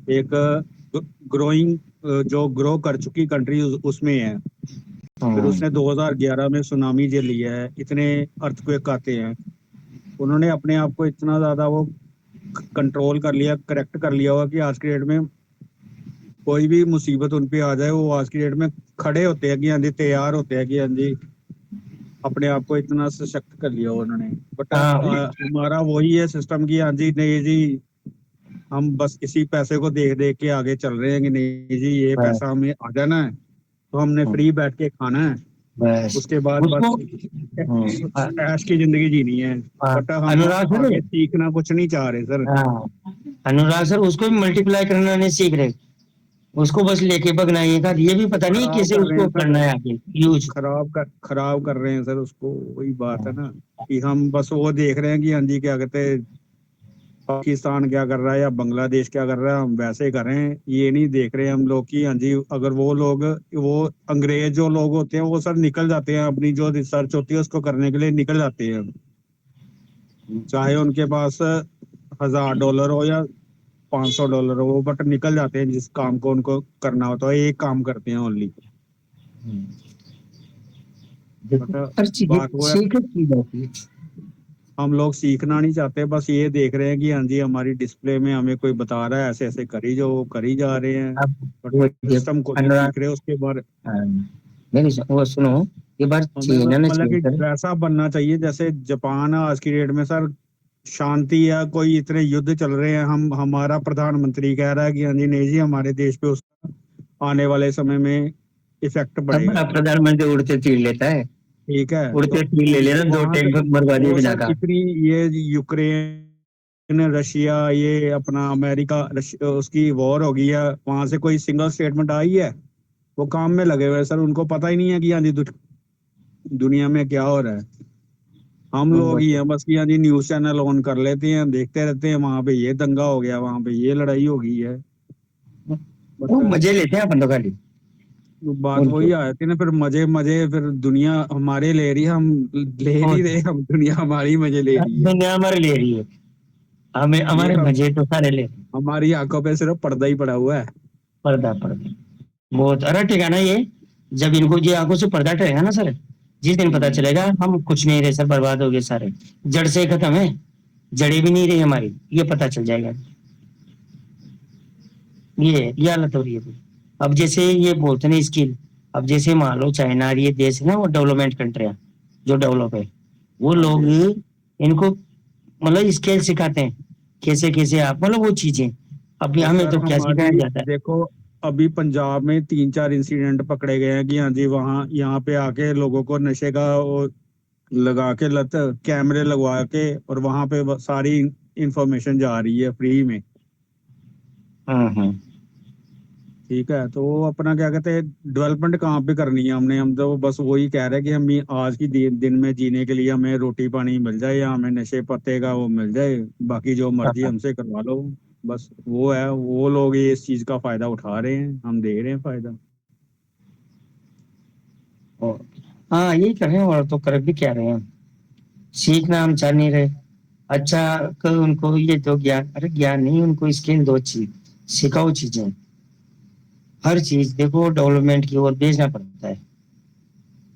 एक ग्रोइंग, जो ग्रो कर चुकी कंट्री उसमें है। फिर हम्म। उसने 2011 में सुनामी झेली है, इतने अर्थक्वेक आते हैं। उन्होंने अपने आप को इतना ज्यादा वो कंट्रोल कर लिया, करेक्ट कर लिया हुआ कि आज की डेट में कोई भी मुसीबत उन पे आ जाए, वो आज की डेट में खड़े होते हैं कि हाँ जी, तैयार होते हैं कि हाँ जी, अपने आप को इतना सशक्त कर लिया उन्होंने। बट हाँ हमारा वही है सिस्टम की, हाँ जी नहीं जी, हम बस इसी पैसे को देख देख के आगे चल रहे हैं कि नहीं जी, ये बस। पैसा हमें आ जाना है तो हमने हम्म, फ्री बैठ के खाना है, बस उसके बाद उसको। बस ऐश की जिंदगी जीनी है। बट हम अनुराग सर। आगे सीखना कुछ नहीं चाह रहे सर। हाँ, अनुराग सर उसको भी मल्टीप्लाई करना नहीं सीख रहे। उसको बस लेके भगना है, ये भी वो पता नहीं खराब कैसे कर रहे उसको हैं सर, करना है आगे यूज। खराब कर रहे हैं सर उसको। वही बात है ना, कि हम बस वो देख रहे हैं कि हाँ जी, क्या कहते हैं, पाकिस्तान क्या कर रहा है या बांग्लादेश क्या कर रहा है, हम वैसे करें। ये नहीं देख रहे हम लोग कि हाँ जी, अगर वो लोग, वो अंग्रेज जो लोग होते हैं वो सर निकल जाते हैं, अपनी जो रिसर्च होती है उसको करने के लिए निकल जाते हैं। चाहे उनके पास $1000 हो या $500 हो, बट निकल जाते हैं जिस काम को उनको करना होता है, एक काम करते हैं ओनली। देखो बट हर चीज बात वो है, सीख की जाती है। हम लोग सीखना नहीं चाहते, बस ये देख रहे हैं कि हाँ जी, हमारी डिस्प्ले में हमें कोई बता रहा है ऐसे ऐसे करी, जो वो करी जा रहे हैं। अब बट वो सिस्टम को नहीं अनुराग। सीख रहे उसके बारे। हाँ, नहीं वो सुनो, ये बात हमें चेंज आना मतलब चाहिए कि सर। वैसा बनना चाहिए जैसे जापान है आज की डेट में सर। शांति है, कोई इतने युद्ध चल रहे हैं, हम हमारा प्रधानमंत्री कह रहा है कि हाँ जी नहीं जी, हमारे देश पे उसका आने वाले समय में इफेक्ट हमारा पड़ेगा। प्रधानमंत्री उड़ते तीर लेता है। ठीक है, तो उड़ते तीर ले लेना, दो वहां से टैंक मरवा दिए वो बिना सर का। इतनी, ये यूक्रेन, रशिया, ये अपना अमेरिका, उसकी वॉर हो गई है, वहां से कोई सिंगल स्टेटमेंट आई है? वो काम में लगे हुए हैं सर, उनको पता ही नहीं है कि हाँ जी दुनिया में क्या हो रहा है। हम लोग वो ही तो हैं बस कि हाँ जी, न्यूज चैनल ऑन कर लेते हैं, देखते रहते हैं, वहां पे ये दंगा हो गया, वहां पे ये लड़ाई हो गई है। वो बट मजे लेते हैं अपन तो खाली बात उनके। वही आ जाती है ना, फिर मजे मजे, फिर दुनिया हमारे ले रही है, हम ले और नहीं रहे, हम दुनिया हमारी मजे ले रही है। दुनिया हमारे ले रही है, हमें ये हमारे हम, मजे तो सारे ले रहे हैं। हमारी आंखों पे सिर्फ पर्दा ही पड़ा हुआ है। पर्दा पर्दा बहुत अरे ठिकाना ये। जब इनको ये आंखों से पर्दा हटेगा ना सर, जिस दिन पता हम्म। चलेगा हम कुछ नहीं रहे सर, बर्बाद हो गए सारे। जड़ से खत्म है, जड़े भी नहीं रही हमारी, ये पता चल जाएगा। ये हालत हो रही है अभी। अब जैसे ये बोलते हैं स्किल, अब जैसे मान लो चाइना और ये देश है ना, वो डेवलपमेंट कंट्रियां जो डेवलप है, वो हाँ लोग जी। इनको मतलब स्किल सिखाते हैं, कैसे कैसे आप मतलब वो चीजें। अभी और हमें सर तो क्या सिखाया हमारी, जाता है। देखो, अभी पंजाब में 3-4 इंसिडेंट पकड़े गए हैं कि हाँ जी, वहाँ यहाँ पे आके लोगों को नशे का वो लगा के लत, कैमरे लगवा के, और वहां पे सारी इंफॉर्मेशन जा रही है फ्री में। हम्म। ठीक है, तो वो अपना क्या कहते हैं, डेवलपमेंट कहाँ पे करनी है हमने? हम तो बस वही कह रहे हैं कि हम आज की दिन में जीने के लिए हमें रोटी पानी मिल जाए, या हमें नशे पत्ते का वो मिल जाए, बाकी जो मर्जी हाँ, हमसे करवा लो। बस वो है, वो लोग ये इस चीज का फायदा उठा रहे हैं, हम दे रहे हैं फायदा। और हाँ यही कर रहे हैं, और तो कर भी क्या रहे हैं हम। सीखना हम चाह नहीं रहे। अच्छा, उनको ये तो ज्ञान, अरे ज्ञान नहीं, उनको स्किल दो, चीज सिखाओ चीजें। हर चीज देखो डेवलपमेंट की ओर भेजना पड़ता है,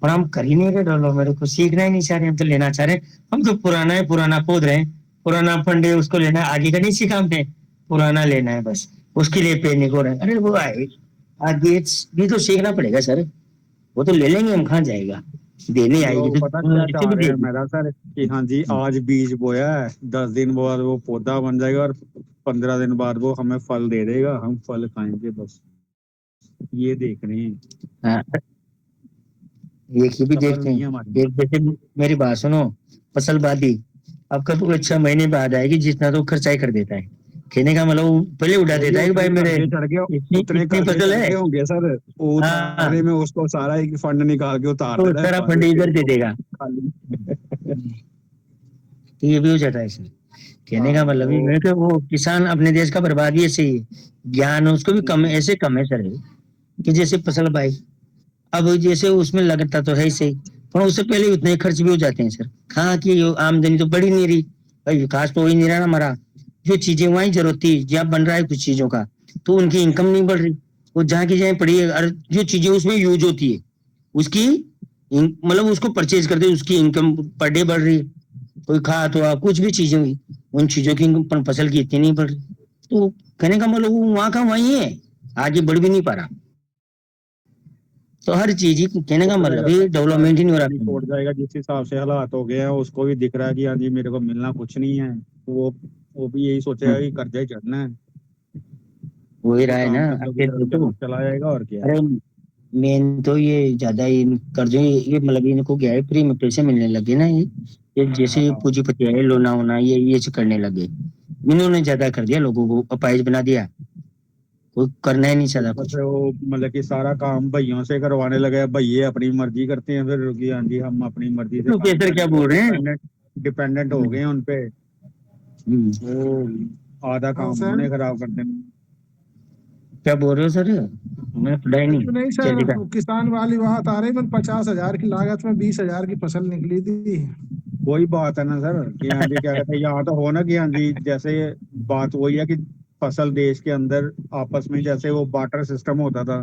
और हम कर ही नहीं रहे डेवलपमेंट को, सीखना ही नहीं चाह रहे, हम तो लेना चाह रहे हैं। हम तो पुराना है पुराना कूद रहे हैं, पुराना फंड है उसको लेना है, आगे का नहीं सीखा हमने, पुराना लेना है बस। उसके लिए पे नहीं हो रहे हैं। अरे वो आए आगे भी तो सीखना पड़ेगा सर, वो तो ले लेंगे हम, कहाँ जाएगा, देने हम आएगी लोग तो पता क्या इसे चाह भी रहे हैं देगी। मेरा सर, कि हाँ जी, आज बीज बोया है, 10 दिन बाद वो पौधा बन जाएगा, और 15 दिन बाद वो हमें फल दे देगा, हम फल खाएंगे, बस ये देख रहे हैं। हाँ, एक ही भी अकल देखते नहीं है हैं, हमारी। एक जैसे मेरी बात सुनो, फसलबादी अब कब वो 6 महीने बाद आएगी, जितना तो खर्चा ही कर देता है। कहने का मतलब वो पहले उड़ा वो भी देता है कि भाई उतने मेरे कर्जे चढ़ गए, इतनी उतने इतनी कर्जे फसल चढ़ है। गए होंगे सर, वो हाँ, उतारने में उसको सारा एक फंड निकाल के उतार तो देना है, सारा बस फंड फिर इधर दे तो देगा। खाली। तो ये भी हो जाता है सर। कहने का हाँ मतलब ये है वो, कि वो किसान अपने देश का बर्बादी ऐसे ही है। ज्ञान उसको भी कम ऐसे कम है सर, कि जैसे फसल भाई, अब जैसे उसमें लगता तो है ही सही, पर उससे पहले उतने खर्च भी हो जाते हैं सर। हाँ कि ये आमदनी तो बढ़ी नहीं रही, भाई विकास तो हो ही नहीं रहा ना हमारा। जो चीजें वहीं जरूरत थी, जहाँ बन रहा है कुछ चीजों का, तो उनकी इनकम नहीं बढ़ रही। वो जहाँ की जहाँ पड़ी है, और जो चीजें उसमें यूज होती है उसकी मतलब उसको परचेज करते उसकी इनकम पर डे बढ़ रही है। कोई खाद हुआ कुछ भी चीजें हुई, उन चीजों की इनकम फसल की इतनी नहीं बढ़ रही। तो कहने का मतलब वो वहां का वही है, आगे बढ़ भी नहीं पा रहा। तो हर चीज ही कहने का छोड़ मतलब जाएगा ये सर, किसान डेवलपमेंट ही नहीं हो नहीं रहा। छोड़ जाएगा। जिस हिसाब से हालात हो गए हैं उसको भी दिख रहा है कि हाँ जी मेरे को मिलना कुछ नहीं है, तो वो भी यही सोचेगा कि कर्जा ही चढ़ना है, हो ही तो रहा है ना। काम अब धंधों की फिर तरफ देखो, चला जाएगा और क्या है। अरे मेन तो ये ज्यादा इन कर्जों ये मतलब इनको क्या है, फ्री में पैसे मिलने लगे ना ये जैसे हाँ पूंजीपति है लोना होना ये करने लगे। इन्होंने ज्यादा कर दिया, लोगों को अपाहिज बना दिया, कोई करना ही नहीं चाहता ऊपर कुछ। से वो मतलब कि सारा काम भैयों से करवाने लगे, भैये अपनी मर्जी करते हैं फिर कि हाँ जी हम अपनी मर्जी से काम प्रोफेसर क्या करेंगे, बोल रहे हैं? डिपेंडेंट डिपेंडेंट हो गए हैं उनपे। हम्म, वो आधा हाँ काम सर। उन्होंने खराब कर देना। क्या बोल रहे हो सर? मैं पढ़ा ही नहीं। नहीं सर, चलेगा। वो किसान वाली बात आ रही, मैंने 50,000 की लागत में 20,000 की फसल निकली थी। वही बात है ना सर कि हाँ जी क्या कहते हैं, यहाँ तो हो ना कि हाँ जी जैसे बात वही है कि फसल देश के अंदर आपस में जैसे वो बार्टर सिस्टम होता था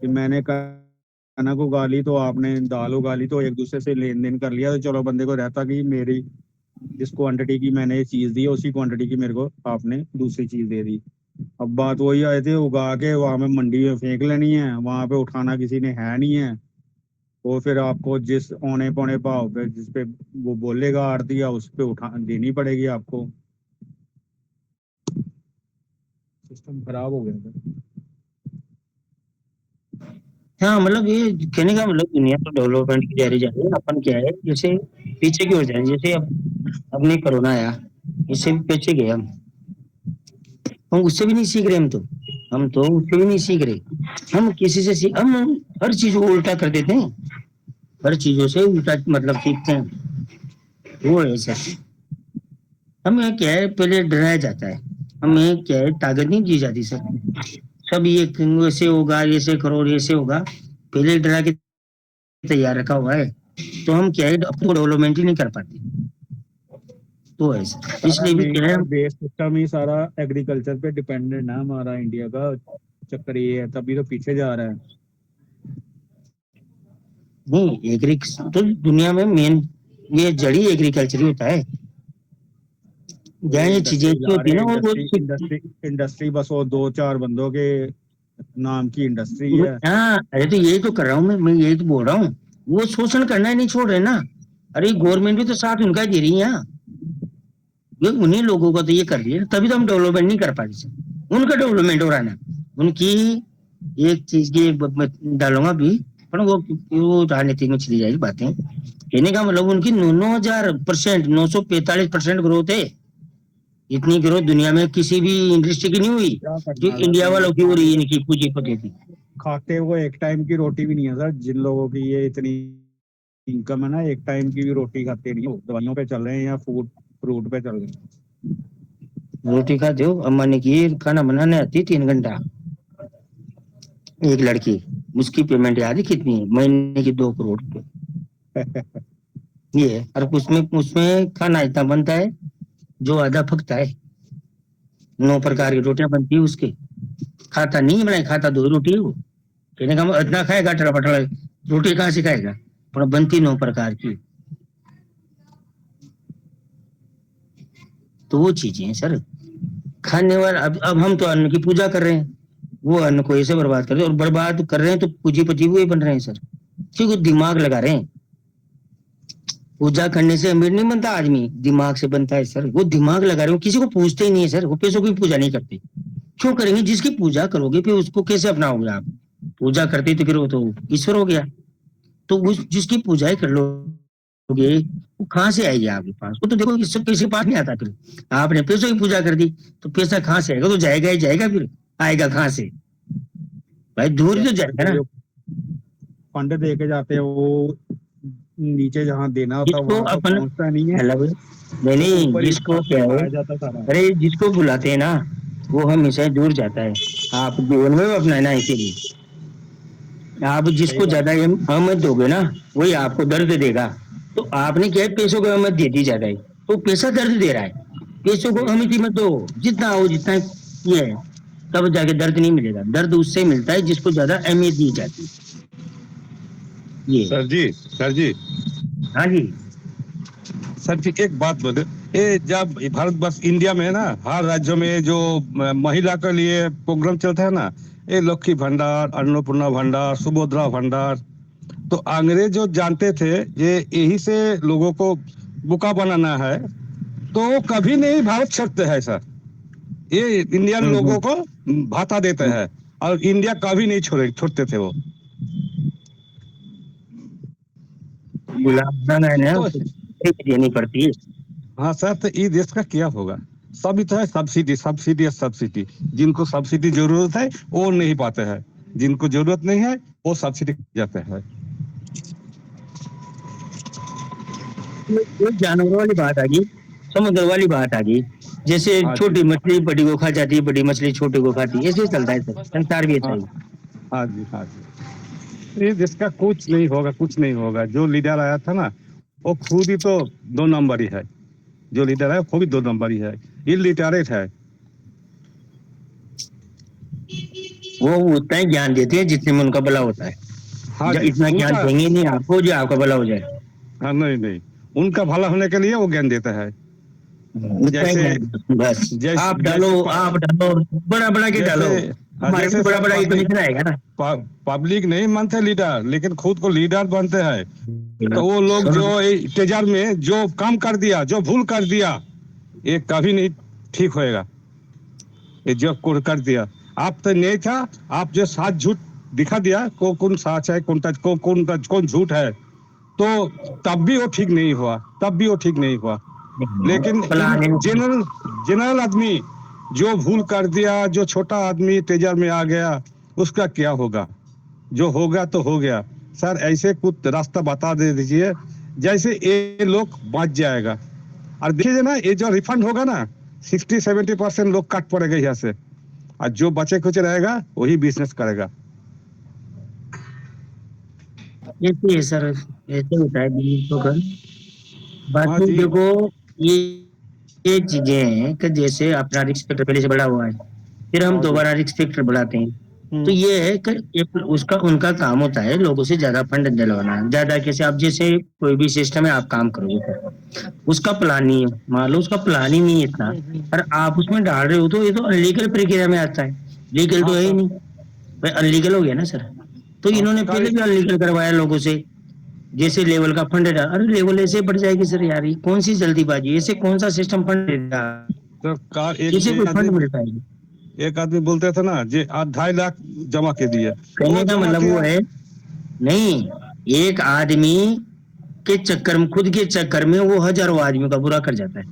कि मैंने कनक उगा ली तो आपने दाल उगा ली, तो एक दूसरे से लेन देन कर लिया, तो चलो बंदे को रहता कि मेरी जिस क्वांटिटी की मैंने ये चीज दी है उसी क्वांटिटी की मेरे को आपने दूसरी चीज दे दी। अब बात वही आए थे, उगा के वहां में मंडी में फेंक लेनी है, वहां पे उठाना किसी ने है नहीं है। वो फिर आपको जिस औने पौने भाव पे जिस पे वो बोलेगा आड़ती या उस पे उठा देनी पड़ेगी आपको। सिस्टम खराब हो गया था। हाँ मतलब ये कहने का मतलब दुनिया तो डेवलपमेंट की जा रही है, अपन क्या है जैसे पीछे की ओर जाए। जैसे अब नहीं कोरोना आया, इससे भी पीछे गए हम उससे भी नहीं सीख रहे। हम तो उससे भी नहीं सीख रहे। हम किसी से सीख हम हर चीज को उल्टा कर देते हैं, हर चीजों से उल्टा मतलब सीखते हैं। वो है सर। हमें क्या है पहले डराया जाता है, हमें क्या है ताकत नहीं दी जाती सर। सब ये ऐसे होगा, ऐसे करो और ऐसे होगा, पहले डरा के तैयार रखा हुआ है। तो हम क्या है अपनी डेवलपमेंट ही नहीं कर पाते। तो है सर, सारा इसलिए भी मेन क्या है। सर बेस सिस्टम ही सारा एग्रीकल्चर पे डिपेंडेंट है हमारा इंडिया का। चक्कर ये है तभी तो पीछे जा रहा है। नहीं एग्री तो दुनिया में मेन ये जड़ी एग्रीकल्चर ही होता है। वो जहाँ ये चीजें इंडस्ट्री अच्छी ला होती रहे है हैं, ना वो इंडस्ट्री इंडस्ट्री इंडस्ट्री बस वो दो चार बंदों के नाम की इंडस्ट्री है। हाँ अरे तो यही तो कर रहा हूँ मैं यही तो बोल रहा हूँ। वो शोषण करना ही नहीं छोड़ रहे ना। अरे गवर्नमेंट भी तो साथ उनका ही दे रही है यहाँ। ये उन्हीं लोगों को तो ये कर रही है, तभी तो हम डेवलपमेंट नहीं कर पा रहे। उनका डेवलपमेंट हो रहा है ना। उनकी एक चीज की मैं डालूंगा भी, पर वो राजनीति में चली जाएगी बातें। कहने का मतलब उनकी 9,000%, 945% ग्रोथ है। इतनी ग्रोथ दुनिया में किसी भी इंडस्ट्री की नहीं हुई क्या जो करना है इंडिया सर, वालों की हो रही है, इनकी पूंजीपति की। खाते वो एक टाइम की रोटी भी नहीं है सर। जिन लोगों की ये इतनी इनकम है ना, एक टाइम की भी रोटी खाते नहीं हो, दवाइयों पे चल रहे हैं या फूड फ्रूट पे चल रहे हैं। रोटी खाते हो? अम्मा ने की खाना बनाने आती 3 घंटा एक लड़की। उसकी पेमेंट याद है कितनी है? महीने की 2 करोड़ रुपए। ये है, और उसमें उसमें खाना इतना बनता है जो आधा पकता है। 9 प्रकार की रोटियां बनती है उसके। खाता नहीं बनाए, खाता 2 ही रोटी है वो। कहने का मतलब इतना खाएगा टड़ा पटड़ा, रोटी कहाँ से खाएगा? पर बनती 9 प्रकार की। तो वो चीजें हैं सर। खाने वाला अब हम तो अन्न की पूजा कर रहे हैं, वो अन्न को ऐसे बर्बाद कर रहे हैं, और बर्बाद कर रहे हैं तो पूंजीपति वो ही बन रहे हैं सर। क्योंकि दिमाग लगा रहे हैं। पूजा करने से अमीर नहीं बनता आदमी, दिमाग से बनता है सर। वो दिमाग लगा रहे हो, किसी को पूछते ही नहीं है सर। वो पैसों की पूजा नहीं करते। क्यों करेंगे? जिसकी पूजा करोगे फिर उसको कैसे अपनाओगे आप? पूजा करते तो फिर वो तो ईश्वर हो गया। तो उस जिसकी पूजा ही कर लोगे, वो कहाँ से आएगी आपके पास? वो तो देखो इससे किसी के पास नहीं आता। फिर आपने पैसों की पूजा कर दी तो पैसा कहाँ से आएगा? तो जाएगा ही जाएगा, फिर आएगा कहाँ से? भाई दूर ही तो गवर्नमेंट जाएगा के ना। जो फंड दे के जाते हैं वो नीचे जहाँ देना होता है जिसको वहां तो अपन पहुंचता नहीं है, मतलब नहीं वो नहीं ऊपर ही जिसको क्या है, खाया जाता सारा। अरे जिसको बुलाते हैं ना वो हमेशा ही दूर जाता है। आप जीवन में भी अपनाना है इसीलिए। आप सही जिसको बात ज्यादा अहमियत दोगे ना वही आपको दर्द देगा। तो आपने क्या है, पैसों को अहमियत दे दी ज्यादा है तो पैसा दर्द दे रहा है। पैसों को सही अहमियत बात ही मत दो, जितना हो जितना ये है। तब जाके दर्द नहीं मिलेगा। दर्द उससे मिलता है जिसको ज्यादा अहमियत दी जाती है। ये सर जी हाँ जी। सर जी एक बात बोले, ये जब भारतवर्ष इंडिया में ना हर राज्यों में जो महिला के लिए प्रोग्राम चलता है ना, ये लक्ष्मी भंडार, अन्नपूर्णा भंडार, सुभद्रा भंडार, तो अंग्रेज जो जानते थे ये यही से लोगों को बुका बनाना है, तो वो कभी नहीं भारत छोड़ते हैं सर। ये इंडियन लोगों को भाता देते हैं और इंडिया कभी नहीं छोड़ते थे वो। गुलाब खाना है तो उसको देनी पड़ती है। हाँ सर, तो ये देश का क्या होगा? सभी तो है सब्सिडी सब्सिडी सब्सिडी, जिनको सब्सिडी जरूरत है वो नहीं पाते हैं, जिनको जरूरत नहीं है वो सब्सिडी जाते हैं। वो जानवरों वाली बात आ गई, समुद्र वाली बात आ गई। जैसे हाँ जी। छोटी मछली बड़ी को खा जाती है, बड़ी मछली छोटे को खाती है, ऐसे ही चलता है सर, संसार भी ऐसा ही। हाँ जी हाँ जी, ये देश का कुछ नहीं होगा, कुछ नहीं होगा। जो लीडर आया था ना वो खुद ही तो 2 नंबर ही है, जो लीडर है वो भी 2 नंबर ही है, इलिटरेट है। वो उतना ही ज्ञान देते हैं जितने में उनका भला होता है। हाँ जब जी, इतना ज्ञान उनका देंगे नहीं आपको जो आपका भला हो जाए। हाँ, नहीं नहीं, उनका भला होने के लिए वो ज्ञान देता है। उतना ही जैसे ज्ञान बस जैसे आप डालो बड़ा बड़ा के डालो, हमारे जैसे में बड़ा बड़ा ही तो निकल आएगा ना। पब्लिक नहीं मानते लीडर, लेकिन खुद को लीडर बनते हैं। तो वो लोग जो तेजार में जो काम कर दिया, जो भूल कर दिया, ये कभी नहीं ठीक होएगा। ये जो कर दिया आप तो नहीं था, आप जो साथ झूठ दिखा दिया, कौन सच है कौन झूठ है, तो तब भी वो ठीक नहीं हुआ, तब भी वो ठीक नहीं हुआ। लेकिन जनरल आदमी जो भूल कर दिया, जो छोटा आदमी तेजार में आ गया, उसका क्या होगा? जो होगा तो हो गया। सर ऐसे कुछ रास्ता बता दे दीजिए जैसे ये लोग बच जाएगा। और देखिए ना, ये जो रिफंड होगा ना 60-70% लोग कट पड़ेगा यहाँ से, और जो बचे कुछ रहेगा वही बिजनेस करेगा। ऐसे है सर, ऐसे होता है बिजनेस तो कर। हाँ बाकी जी। देखो ये चीजें हैं कि जैसे अपना रिस्क फैक्टर पहले से बढ़ा हुआ है, फिर हम हाँ जी। दोबारा रिस्क फैक्टर बढ़ाते हैं। तो ये है कि उसका उनका काम होता है लोगों से ज्यादा फंड दिलवाना। ज्यादा कैसे, आप जैसे कोई भी सिस्टम है आप काम करोगे सर, उसका प्लान नहीं है, मान लो उसका प्लान ही नहीं है इतना, और आप उसमें डाल रहे हो, तो ये तो अनलीगल प्रक्रिया में आता है। लीगल तो है ही नहीं, भाई अनलीगल हो गया ना सर। तो इन्होंने पहले भी अनलीगल करवाया लोगों से। जैसे लेवल का फंड है, अरे लेवल ऐसे बढ़ जाएगी सर यार, ये कौन सी जल्दीबाजी, ऐसे कौन सा सिस्टम फंड देगा, तो किसी को फंड मिलता है? एक आदमी बोलते थे ना जी 2.5 लाख जमा के दिए, कहने का मतलब वो है नहीं, एक आदमी के चक्कर में, खुद के चक्कर में वो हजारों आदमियों का बुरा कर जाता है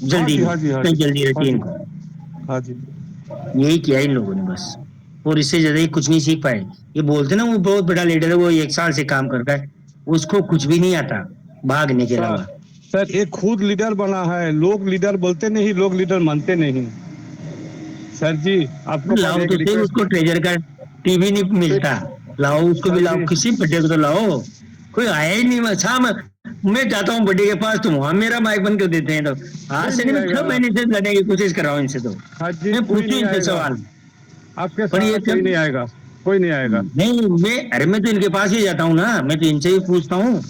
जल्दी हाँ जी, हाँ में, जी, जल्दी रहती है हाँ इनको। हाँ जी। यही किया इन लोगों ने बस, और इससे ज्यादा ही कुछ नहीं सीख पाए। ये बोलते ना वो बहुत बड़ा लीडर है, वो 1 साल से काम करता है, उसको कुछ भी नहीं आता भागने के अलावा। सर एक खुद लीडर बना है, लोग लीडर बोलते नहीं, लोग लीडर मानते नहीं। सर जी आपको लाओ तो सही, उसको ट्रेजर का टीवी नहीं मिलता, लाओ उसको भी, लाओ किसी बड्डे को तो लाओ। कोई आया ही नहीं। अच्छा मैं जाता हूँ बड्डे के पास, तुम वहां मेरा माइक बंद कर देते हैं। तो आज से 6 महीने से लड़ने की कोशिश कर रहा हूँ इनसे। तो मैं पूछूं इनसे सवाल, आपके पर ये कोई नहीं आएगा, कोई नहीं आएगा। नहीं, मैं तो इनके पास ही जाता हूँ ना, मैं तो इनसे ही पूछता हूँ।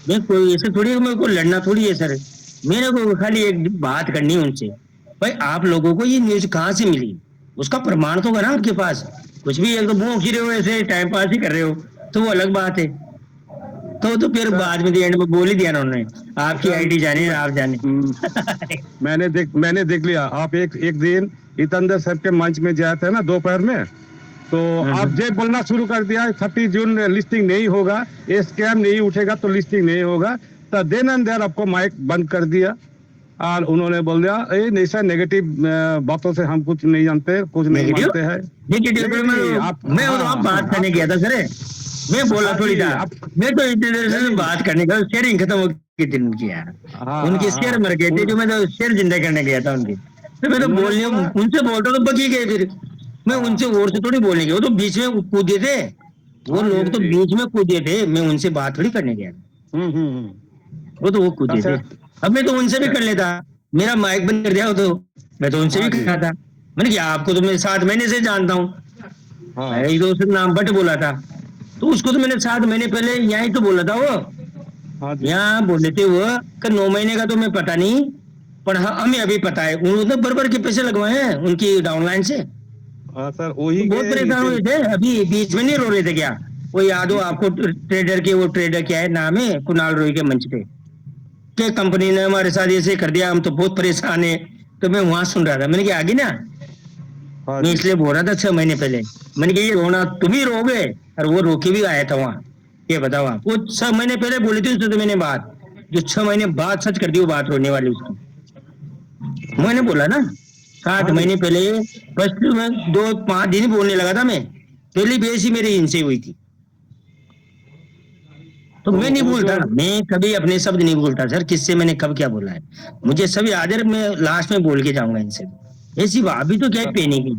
मैं कोई ऐसे थोड़ी, मेरे को लड़ना थोड़ी है सर, मेरे को खाली एक बात करनी है उनसे, भाई आप लोगों को ये न्यूज कहाँ से मिली, उसका प्रमाण तो होगा ना आपके पास। कुछ भी एक तो मुंह खिरे हो, ऐसे टाइम पास ही कर रहे हो, तो वो अलग बात है। तो फिर बाद में एंड में बोल ही दिया उन्होंने, आपकी आईडी जाने आप जाने। मैंने देख लिया, आप एक दिन इतंदर सर के मंच में जाए थे ना दोपहर में, तो आप जब बोलना शुरू कर दिया 30 जून लिस्टिंग नहीं होगा, ये स्कैम नहीं उठेगा तो लिस्टिंग नहीं होगा, तो देन एंड देयर आपको माइक बंद कर दिया और उन्होंने बोल दिया ये ऐसा नेगेटिव बातों से हम कुछ नहीं जानते, कुछ नहीं मानते हैं। मैं आप बात करने गया था सर, मैं बोला थोड़ी था, मैं तो इतनी देर से बात करने का, शेयरिंग खत्म हो गई दिन किया, उनके शेयर मर गए थे, जो मैं तो शेयर जिंदा करने गया था उनके। तो मैं तो बोलने उनसे बोलता तो बची गए, फिर मैं उनसे और से थोड़ी बोलने गया, वो तो बीच में कूदे थे, वो लोग तो बीच में कूदे थे, मैं उनसे बात थोड़ी करने गया, वो कूदे थे। अब मैं तो उनसे भी कर लेता, मेरा माइक बंद कर दिया हो तो मैं तो उनसे भी करता था, मैंने कहा आपको तो मैं 7 महीने से जानता हूँ। हाँ एक तो उसने नाम बट बोला था, तो उसको तो मैंने 7 महीने पहले यहाँ ही तो बोला था वो, हाँ जी यहाँ बोले थे वो कि 9 महीने का तो मैं पता नहीं, पर हाँ हमें अभी पता है। उन्होंने बराबर के पैसे लगवाए हैं उनकी डाउनलाइन से, हाँ सर तो वही बहुत के परेशान हुए थे। अभी बीच में नहीं रो रहे थे क्या? वो याद हो आपको ट्रेडर के, वो ट्रेडर क्या है नाम है, कुणाल रोई के मंच पे, कि कंपनी ने हमारे साथ ऐसे कर दिया, हम तो बहुत परेशान है। तो मैं वहां सुन रहा था, मैंने कहा आगे ना, हाँ मैं जी इसलिए बोल रहा था 6 महीने पहले, मैंने कहा ये रोना तुम ही रोगे, और वो रोके भी आया था वहां। ये बताओ आप, वो 6 महीने पहले बोली थी उससे तो मैंने बात, जो 6 महीने बाद सच कर दी वो बात रोने वाली उसकी। मैंने बोला ना 7 हाँ जी महीने पहले फर्स्ट में 2-5 दिन बोलने लगा था मैं, पहली बेइज्जती मेरी इनसे हुई थी। तो मैं नहीं वो भूलता, जो मैं कभी अपने शब्द नहीं भूलता सर, किससे मैंने कब क्या बोला है, मुझे सभी याद है। मैं लास्ट में बोल के जाऊंगा इनसे। ऐसी बात भी तो क्या है, पेनी की,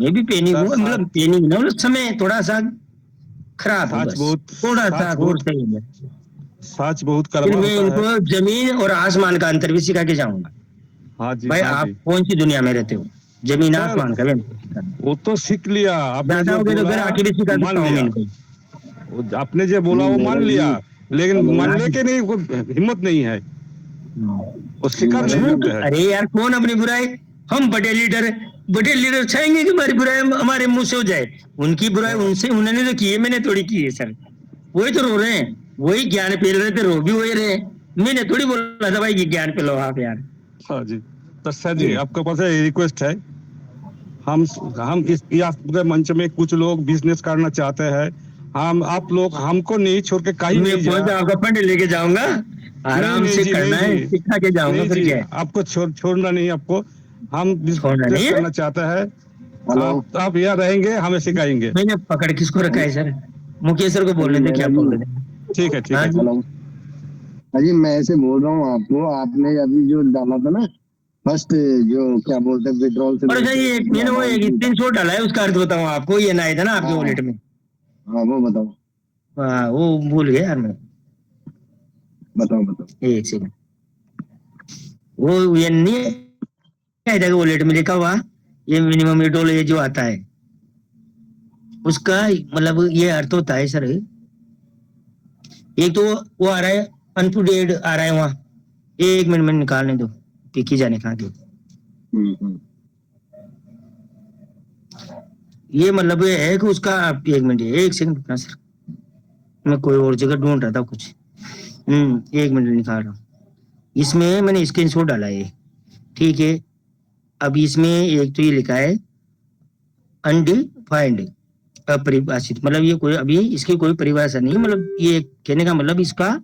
मैं भी पेनी सर हूँ, मतलब पेनी ना, मतलब समय थोड़ा सा खराब है, बस थोड़ा सा और सही है। सच बहुत फिर कड़वा मैं होता है। इनको जमीन और आसमान का अंतर भी सिखा के जाऊंगा। हाँ जी भाई हाँ आप जी कौन सी दुनिया में रहते हो, जमीन सर आसमान का भी अंतर सिखा दूं। वो तो सीख लिया आपने ज्यादा जो हो गए तो बोला फिर आके भी सिखा मान सकता हूँ मैं लिया इनको। आपने जो बोला वो मान लिया लेकिन मानने हाँ, के नहीं वो हिम्मत नहीं है वो स्वीकार नहीं झूठ, करते हैं अरे यार कौन अपनी बुराई, हम बड़े लीडर चाहेंगे कि हमारी बुराई हमारे मुंह से हो जाए। उनकी बुराई हाँ उनसे, उन्होंने तो की है, मैंने थोड़ी की है सर। वही तो रो रहे हैं, वही ज्ञान पेल रहे थे, रो भी वही रहे हैं। मैंने थोड़ी बोला था भाई कि ज्ञान पेलो आप यार। हाँ जी तो सर जी ये आपके पास एक रिक्वेस्ट है हम हम इस पूरे मंच में कुछ लोग बिजनेस करना चाहते हैं हम आप लोग हमको नहीं छोड़ के कहीं मैं नहीं कौन जा सा आपका फंड लेके जाऊंगा, नहीं आराम नहीं से जी नहीं करना जी है, सिखा के जाऊंगा, नहीं फिर जी क्या है। आपको छोड़ना नहीं आपको हम छोड़ना बिजनेस नहीं है। करना चाहते हैं आप यहाँ रहेंगे हमें सिखाएंगे मैंने पकड़ किसको रखा है सर, मुकेश सर को बोलने थे क्या पकड़ दे। ठीक हाँ है जी। हेलो। हाँ जी, मैं ऐसे बोल रहा हूँ आपको, आपने अभी जो डाला था ना फर्स्ट, जो क्या बोलते हैं विड्रॉल से और अच्छा लेके ये जो मैंने वो अमाउंट एक निकाल। स्क्रीन शॉट डाला है, उसका अर्थ बताऊं आपको, ये ना आया था ना आपके हाँ वॉलेट में। हाँ, वो बताओ हाँ वो भूल गया यार मैं, बताओ बताओ। एक सेकंड। वो ये नहीं आया था वॉलेट में लिखा हुआ, ये मिनिमम विड्रॉल ये जो आता है, उसका मतलब ये अर्थ होता है सर, एक तो वो आ रहा है अन टू डेट आ रहा है वहां, 1 मिनट में निकालने दो, पिकी जाने कहा के। हम्म। ये मतलब ये है कि उसका, 1 मिनट 1 सेकंड रुकना सर, मैं कोई और जगह ढूंढ रहा था कुछ। 1 मिनट निकाल रहा हूँ। इसमें मैंने स्क्रीनशॉट डाला है, ठीक है। अब इसमें एक तो ये लिखा है अनडिफाइंड, अपरिभाषित, मतलब ये कोई अभी इसकी कोई परिभाषा नहीं है, मतलब ये कहने का मतलब इसका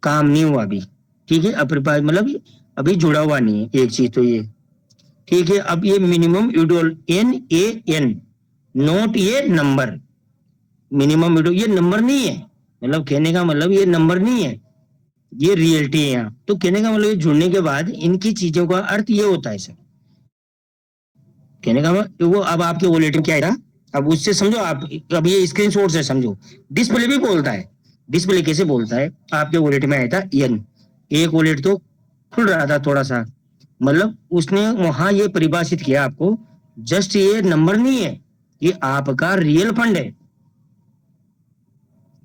काम नहीं हुआ अभी, ठीक है। अपरिभाषित मतलब अभी जुड़ा हुआ नहीं है, एक चीज तो ये, ठीक है। अब ये मिनिमम विड्रॉल NAN, नोट ये नंबर, मिनिमम विड्रॉल ये नंबर नहीं है, मतलब कहने का मतलब ये नंबर नहीं है, ये रियलिटी है यहाँ। तो कहने का मतलब ये जुड़ने के बाद इनकी चीजों का अर्थ ये होता है सर, कहने का मतलब वो अब आपके वॉलेट में क्या है, अब उससे समझो आप, अब ये स्क्रीनशॉट से समझो। डिस्प्ले भी बोलता है, डिस्प्ले कैसे बोलता है, आपके वॉलेट में आया था एन, एक वॉलेट तो खुल रहा था थोड़ा सा, मतलब उसने वहां ये परिभाषित किया आपको, जस्ट ये नंबर नहीं है, ये आपका रियल फंड है।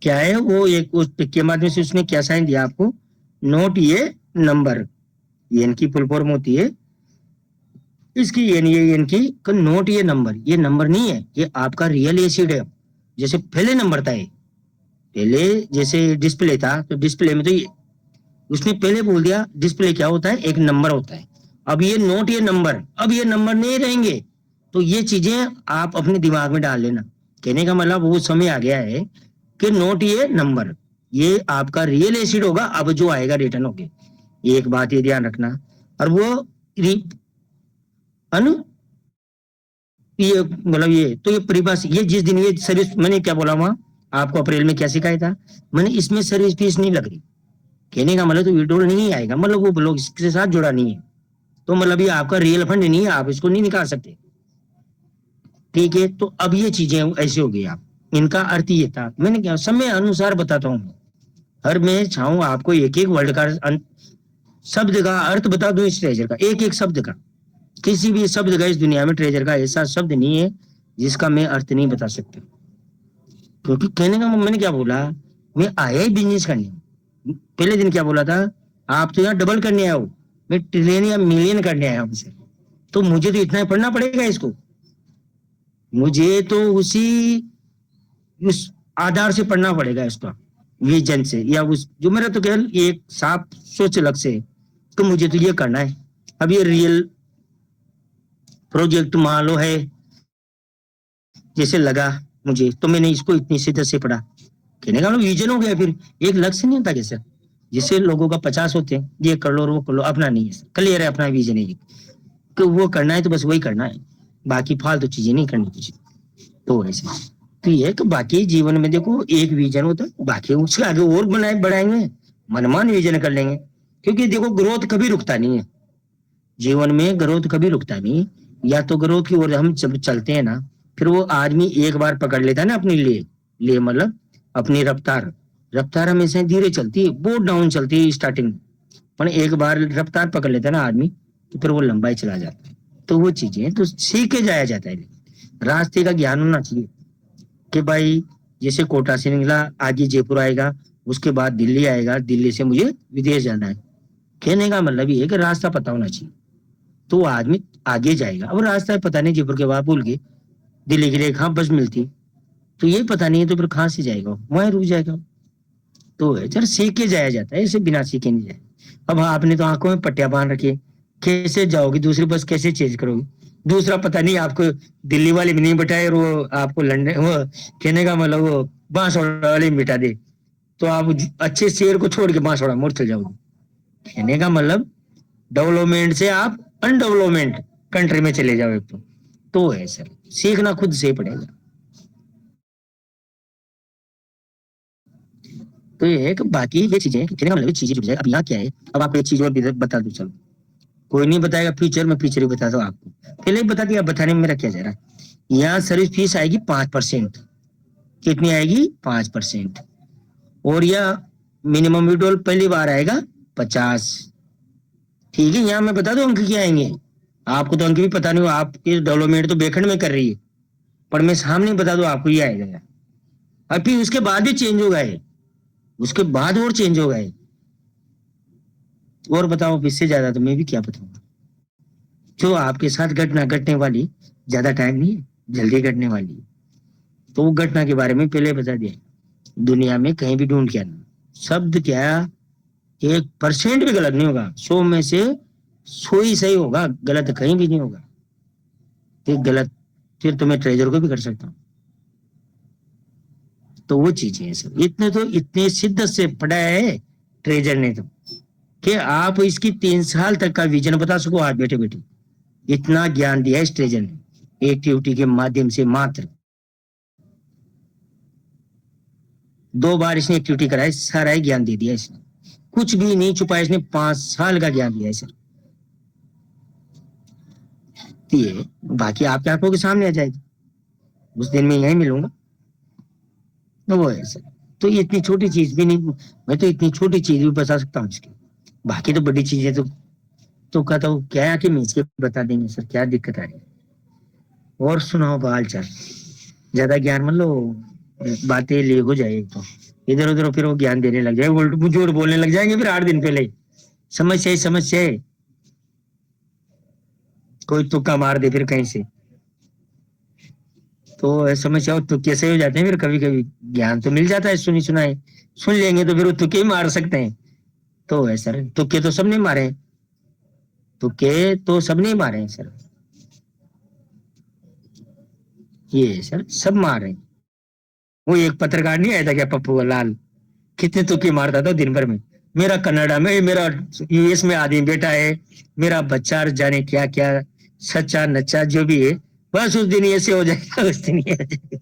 क्या है वो, एक उस पिक के माध्यम से उसने क्या साइन दिया आपको, नोट ये नंबर, एन की फुल फॉर्म होती है इसकी, ये एन की नोट ये नंबर नहीं है, ये आपका रियल एसिड है। जैसे पहले नंबर था, ये पहले जैसे डिस्प्ले था, तो डिस्प्ले में तो ये उसने पहले बोल दिया डिस्प्ले क्या होता है, एक नंबर होता है। अब ये नोट ये नंबर, अब ये नंबर नहीं रहेंगे। तो ये चीजें आप अपने दिमाग में डाल लेना, कहने का मतलब वो समय आ गया है कि नोट ये नंबर, ये आपका रियल एसिड होगा, अब जो आएगा रिटर्न होके। एक बात ये ध्यान रखना। और वो अनु ये मतलब ये तो ये परिभाषा, ये जिस दिन ये सर्विस मैंने क्या बोला वहां आपको, अप्रैल में क्या सिखाया था मैंने, इसमें सर्विस फीस नहीं लग रही, कहने का मतलब तो विड्रॉल नहीं आएगा, मतलब वो ब्लॉक इसके साथ जुड़ा नहीं है, तो मतलब ये आपका रियल फंड नहीं है, आप इसको नहीं निकाल सकते, ठीक है। तो अब ये चीजें ऐसे हो गई, आप इनका अर्थ ये था, मैंने क्या समय अनुसार बताता हूँ, हर मैं चाहूँ आपको एक एक वर्ड का शब्द का अर्थ बता दूं, इस ट्रेजर का एक एक शब्द का, किसी भी शब्द का इस दुनिया में ट्रेजर का ऐसा शब्द नहीं है जिसका मैं अर्थ नहीं बता सकता। क्योंकि कहने का मैंने क्या बोला, मैं आया ही बिजनेस करने। पहले दिन क्या बोला था, आप तो यहाँ डबल करने आए हो, मैं ट्रिलियन या मिलियन करने आया हूँ सर। तो मुझे तो इतना ही पढ़ना पड़ेगा इसको, मुझे तो उस आधार से पढ़ना पड़ेगा इसका, विजन से, या उस जो मेरा तो केवल एक साफ सोच लक्ष्य है तो मुझे तो ये करना है। अब ये रियल प्रोजेक्ट मान लो है जैसे लगा मुझे, तो मैंने इसको इतनी शिद्दत से पढ़ा, कहने का विजन हो गया। फिर एक लक्ष्य नहीं होता कैसे, जिससे लोगों का 50 होते हैं, ये कर लो वो कर लो, अपना नहीं है, क्लियर है, अपना विजन है कि वो करना है तो बस वही करना है, बाकी फालतू चीजें नहीं करनी कुछ। तो ऐसे तो ये कि बाकी जीवन में देखो एक विजन होता है, बाकी उसके आगे और बढ़ाएंगे, मनमान विजन कर लेंगे। क्योंकि देखो ग्रोथ कभी रुकता नहीं है जीवन में, ग्रोथ कभी रुकता नहीं। या तो ग्रोथ की ओर हम जब चलते हैं ना, फिर वो आदमी एक बार पकड़ लेता है ना अपनी ले मतलब अपनी रफ्तार हमेशा धीरे चलती है, बहुत डाउन चलती है स्टार्टिंग, पर एक बार रफ्तार पकड़ लेता है ना आदमी तो फिर वो लंबाई चला जाता है। तो वो चीजें तो सीख के जाया जाता है, रास्ते का ज्ञान होना चाहिए कि भाई जैसे कोटा से निकला, आगे जयपुर आएगा, उसके बाद दिल्ली आएगा, दिल्ली से मुझे विदेश जाना है। कहने का मतलब ये है कि रास्ता पता होना चाहिए तो वो आदमी आगे जाएगा। अब रास्ता पता नहीं, जयपुर के बाद भूल गए, दिल्ली के लिए कहाँ बस मिलती, तो ये पता नहीं है तो फिर कहाँ से जाएगा, वहीं रुक जाएगा। तो सर सीख के जाया जाता है, ऐसे बिना सीखे नहीं जाए। अब आपने तो आंखों में पट्टियां बांध रखी, कैसे जाओगे, दूसरी बस कैसे चेंज करोगे, दूसरा पता नहीं आपको दिल्ली वाले भी नहीं बिठाए और वो आपको लंदन, वो कहने का मतलब वो बांसवाड़ा वाले बिठा दे, तो आप अच्छे शहर को छोड़ के बांसवाड़ा मोड़ चल जाओगे। कहने का मतलब डेवलपमेंट से आप अनडेवलपमेंट कंट्री में चले जाओ एक तो है सर, सीखना खुद से पड़ेगा। तो ये है कि बाकी ये चीजें चीजें जुड़ जाए। अब यहाँ क्या है, अब आपको एक चीज और बता दूं, चलो कोई नहीं बताएगा फ्यूचर में, फ्यूचर ही बता दो आपको, पहले ही बता दिया, बताने में मेरा क्या जा रहा है। यहाँ सर्विस फीस आएगी 5%, कितनी आएगी 5%, और यह मिनिमम विड्रॉल पहली बार आएगा 50। ठीक है, यहाँ मैं बता दूं अंक क्या आएंगे, आपको तो अंक भी पता नहीं हो, आपकी डेवलपमेंट तो बेखंड में कर रही है, पर मैं सामने बता दूं आपको ये आएगा। और फिर उसके बाद भी चेंज होगा, उसके बाद और चेंज होगा। और बताओ इससे ज्यादा तो मैं भी क्या बताऊंगा। जो आपके साथ घटना घटने वाली ज्यादा टाइम नहीं है, जल्दी घटने वाली है, तो वो घटना के बारे में पहले बता दिया। दुनिया में कहीं भी ढूंढ के आना, शब्द क्या 1% भी गलत नहीं होगा, 100 में से 100 ही सही होगा, गलत कहीं भी नहीं होगा। फिर गलत फिर तो मैं ट्रेजर को भी कर सकता हूँ। तो वो चीजें हैं सर, इतने शिद्दत से पढ़ा है ट्रेजर ने तो कि आप इसकी 3 साल तक का विजन बता सको आज बैठे बैठे, इतना ज्ञान दिया है इस ट्रेजर ने एक्टिविटी के माध्यम से। मात्र 2 बार इसने एक्टिविटी कराई, सारा ही ज्ञान दे दिया इसने, कुछ भी नहीं छुपाया इसने, 5 साल का ज्ञान दिया है सर। ये बाकी आपके आंखों के सामने आ जाएगी, उस दिन मैं यहीं मिलूंगा। तो वो है सर, तो ये इतनी छोटी चीज भी नहीं, मैं तो इतनी छोटी चीज भी बता सकता हूँ इसकी, बाकी तो बड़ी चीजें तो कहता हूँ क्या कि मीच के बता देंगे सर, क्या दिक्कत आ रही है। और सुनाओ हाल चाल, ज्यादा ज्ञान मान लो, बातें ले हो जाए तो इधर उधर, फिर वो ज्ञान देने लग जाए, उल्ट झूठ बोलने लग जाएंगे फिर 8 दिन पहले। समस्या है कोई तुक्का मार दे फिर कहीं से, तो समस्या हो तुक्के से हो जाते हैं। फिर कभी कभी ज्ञान तो मिल जाता है, सुन लेंगे तो फिर वो तुक्के ही मार सकते हैं। तो है सर, तुक्के तो सबने मारे हैं, तुक्के तो सबने मारे हैं सर, ये सर सब मार रहे हैं। वो एक पत्रकार नहीं आया था क्या, पप्पू लाल, कितने तुक्के मारता था दिन भर में, मेरा कनाडा में, मेरा यूएस में आदमी बेटा है, मेरा बच्चा जाने क्या क्या, सच्चा नच्चा जो भी है, बस उस दिन ऐसे हो जाएगा, उस दिन ये हो जाएगा।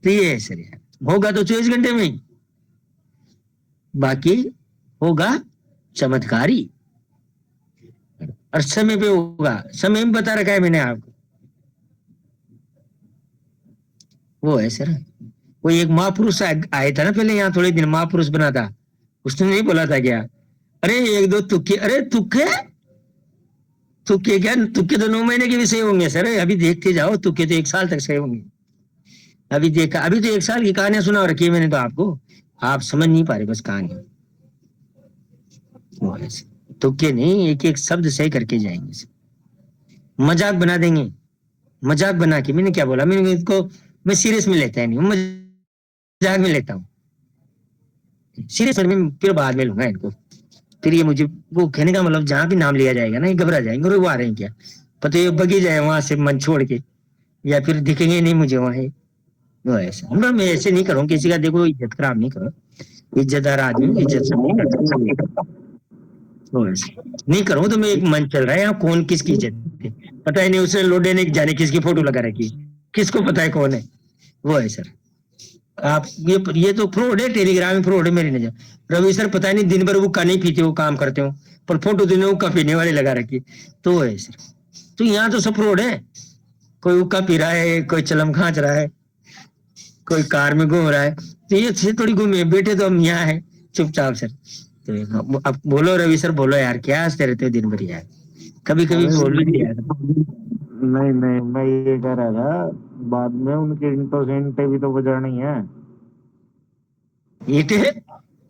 तो ये है सर यार, होगा तो 24 घंटे में ही, बाकी होगा चमत्कारी, और समय पे होगा, समय में बता रखा है मैंने आपको। वो है सर, वो एक महापुरुष आया था ना पहले यहाँ, थोड़े दिन महापुरुष बना था, उसने नहीं बोला था क्या, अरे 1-2 तुक्के, अरे तुक्के तुक्के क्या, तुक्के तो 9 महीने के भी सही होंगे सर, अभी देखते जाओ, तुक्के तो 1 साल तक सही होंगे। अभी देखा, अभी तो 1 साल की कहानियां सुना रखी है मैंने तो आपको, आप समझ नहीं पा रहे बस कहानी। वो ऐसे तुक्के नहीं, एक एक शब्द सही करके जाएंगे। मजाक बना देंगे, मजाक बना के, मैंने क्या बोला, मैंने इसको मैं सीरियस में लेता है नहीं, मजाक में लेता हूँ, सीरियस में फिर बाद में लूंगा इनको। फिर ये मुझे वो कहने का मतलब, जहां भी नाम लिया जाएगा ना ये घबरा जाएंगे, और वो आ रहे हैं क्या, पता ये बगी जाए वहां से मन छोड़ के, या फिर दिखेंगे नहीं मुझे वहां। वो ऐसा मतलब मैं ऐसे नहीं करूँ किसी का, देखो इज्जत खराब नहीं करो, इज्जतदार आदमी इज्जत से नहीं करता। वो ऐसे नहीं करूँ तो मैं, एक मन चल रहा है यहाँ, कौन किसकी इज्जत है पता ही नहीं, उसे लोडे ने जाने किसकी फोटो लगा रखी, किसको पता है कौन है। वो है सर, आप ये तो फ्रॉड है, टेलीग्राम में फ्रॉड है मेरी नजर। रवि सर पता नहीं दिन भर वो का नहीं पीते हो, काम करते हो, पर फोटो देने वो का पीने वाले लगा रखी, तो वो है सर। तो यहाँ तो सब फ्रॉड है, कोई उक्का पी रहा है, कोई चलम खांच रहा है, कोई कार में घूम रहा है, तो ये से थोड़ी घूमे, बैठे तो हम यहाँ है चुपचाप सर। तो अब बोलो रवि सर, बोलो यार, क्या हंसते रहते हो दिन भर यार, कभी कभी बोल भी दिया। नहीं नहीं, मैं ये कह रहा था, बाद में उनके ईंटे भी तो बजानी है। ईटे,